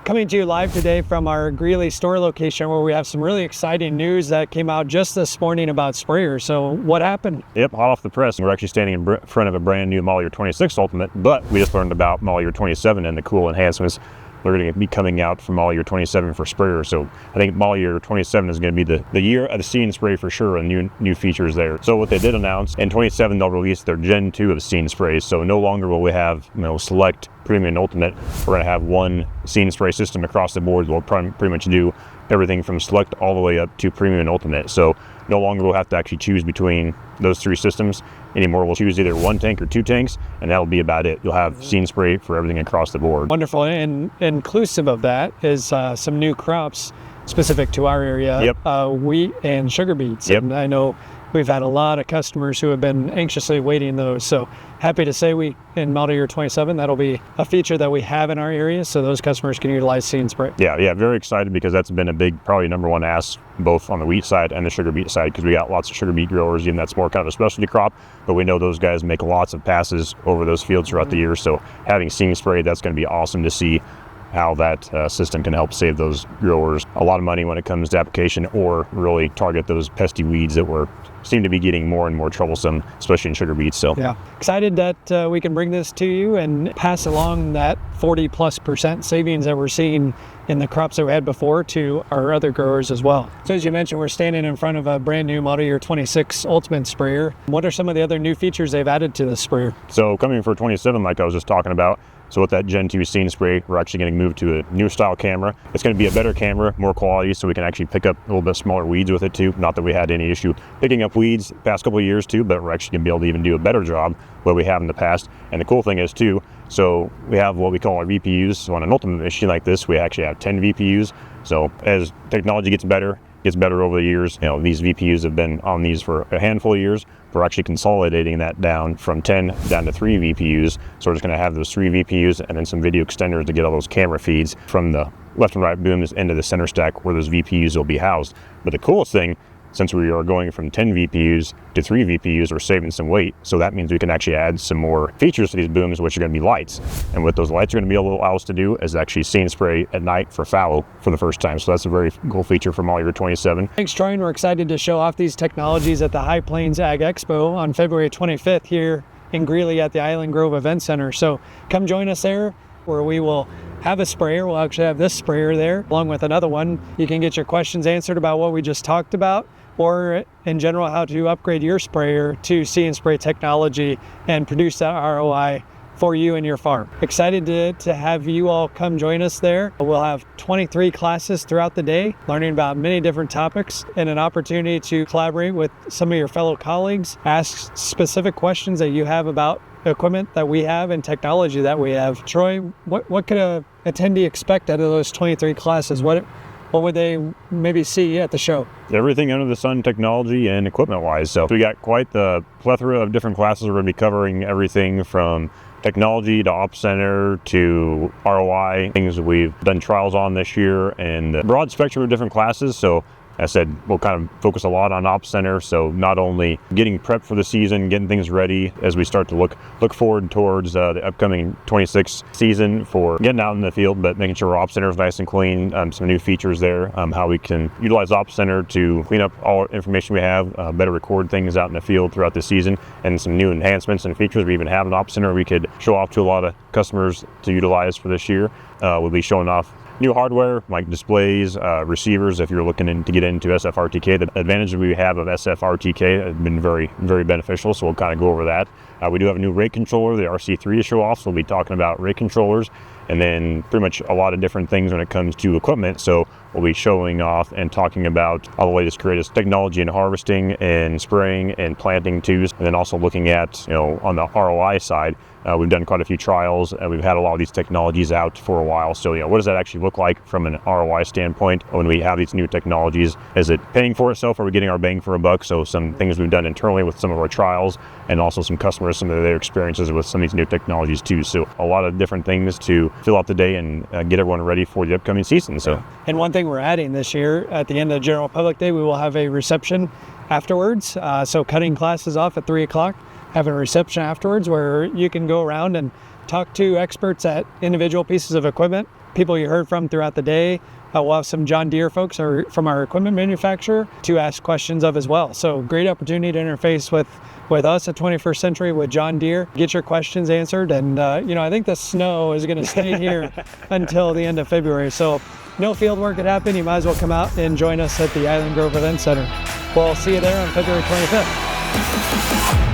Coming to you live today from our Greeley store location, where we have some really exciting news that came out just this morning about sprayers. So what happened? Yep, hot off the press. We're actually standing in front of a brand new model year 26 Ultimate, but we just learned about model year 27 and the cool enhancements that are going to be coming out for model year 27 for sprayers. So I think model year 27 is going to be the year of the See & Spray for sure, and new features there. So what they did announce, in 27 they'll release their Gen 2 of See & Sprays. So no longer will we have Select, Premium, and Ultimate. We're going to have one See & Spray system across the board. We'll pretty much do everything from Select all the way up to Premium and Ultimate. So no longer we'll have to actually choose between those three systems anymore. We'll choose either one tank or two tanks, and that'll be about it. You'll have See & Spray for everything across the board. Wonderful. And inclusive of that is some new crops specific to our area. Yep. Wheat and sugar beets. Yep. And I know we've had a lot of customers who have been anxiously waiting those. So happy to say in model year 27, that'll be a feature that we have in our area, so those customers can utilize See & Spray. Yeah, very excited, because that's been a big, probably number one ask, both on the wheat side and the sugar beet side, because we got lots of sugar beet growers, and that's more kind of a specialty crop, but we know those guys make lots of passes over those fields throughout the year. So having See & Spray, that's going to be awesome to see how that system can help save those growers a lot of money when it comes to application, or really target those pesky weeds that seem to be getting more and more troublesome, especially in sugar beets. So yeah, excited that we can bring this to you and pass along that 40+% savings that we're seeing in the crops that we had before to our other growers as well. So as you mentioned, we're standing in front of a brand new model year 26 Ultimate sprayer. What are some of the other new features they've added to the sprayer? So coming for 27, like I was just talking about, so with that Gen 2 See & Spray, we're actually going to move to a new style camera. It's going to be a better camera, more quality, so we can actually pick up a little bit smaller weeds with it too. Not that we had any issue picking up weeds the past couple of years too, but we're actually going to be able to even do a better job what we have in the past. And the cool thing is too, so we have what we call our VPUs. So on an Ultimate machine like this, we actually have 10 VPUs. So as technology gets better over the years, these VPUs have been on these for a handful of years. We're actually consolidating that down from 10 down to 3 VPUs. So we're just going to have those 3 VPUs and then some video extenders to get all those camera feeds from the left and right booms into the center stack where those VPUs will be housed. But the coolest thing, since we are going from 10 VPUs to 3 VPUs, we're saving some weight. So that means we can actually add some more features to these booms, which are going to be lights. And what those lights are going to be able to allow us to do is actually See & Spray at night for fallow for the first time. So that's a very cool feature from model year 27. Thanks, Troy, and we're excited to show off these technologies at the High Plains Ag Expo on February 25th here in Greeley at the Island Grove Event Center. So come join us there, where we will have a sprayer. We'll actually have this sprayer there along with another one. You can get your questions answered about what we just talked about, or in general how to upgrade your sprayer to See & Spray technology and produce that ROI for you and your farm. Excited to have you all come join us there. We'll have 23 classes throughout the day, learning about many different topics, and an opportunity to collaborate with some of your fellow colleagues, ask specific questions that you have about equipment that we have and technology that we have. Troy, what could a attendee expect out of those 23 classes? What would they maybe see at the show? Everything under the sun, technology and equipment wise. So we got quite the plethora of different classes. We're going to be covering everything from technology to Ops Center to ROI, things that we've done trials on this year, and a broad spectrum of different classes. So as I said, we'll kind of focus a lot on Ops Center, so not only getting prepped for the season, getting things ready as we start to look forward towards the upcoming 26 season for getting out in the field, but making sure our Ops Center is nice and clean, some new features there, how we can utilize Ops Center to clean up all our information we have, better record things out in the field throughout the season, and some new enhancements and features we even have in Ops Center we could show off to a lot of customers to utilize for this year. We'll be showing off new hardware like displays, receivers if you're looking to get into SFRTK. The advantage we have of SFRTK has been very, very beneficial, so we'll kind of go over that. We do have a new rate controller, the RC3, to show off, so we'll be talking about rate controllers, and then pretty much a lot of different things when it comes to equipment. So we'll be showing off and talking about all the latest greatest technology in harvesting and spraying and planting too, and then also looking at, on the ROI side, we've done quite a few trials and we've had a lot of these technologies out for a while. So what does that actually look like from an ROI standpoint when we have these new technologies? Is it paying for itself? Are we getting our bang for a buck? So some things we've done internally with some of our trials, and also some customers, some of their experiences with some of these new technologies too. So a lot of different things to fill out the day and get everyone ready for the upcoming season. So, and one thing we're adding this year at the end of General Public Day, we will have a reception afterwards. So cutting classes off at 3 o'clock, having a reception afterwards where you can go around and talk to experts at individual pieces of equipment, people you heard from throughout the day. We'll have some John Deere folks from our equipment manufacturer to ask questions of as well. So great opportunity to interface with us at 21st Century, with John Deere, get your questions answered. And, I think the snow is going to stay here until the end of February. So no field work could happen. You might as well come out and join us at the Island Grove Event Center. We'll see you there on February 25th.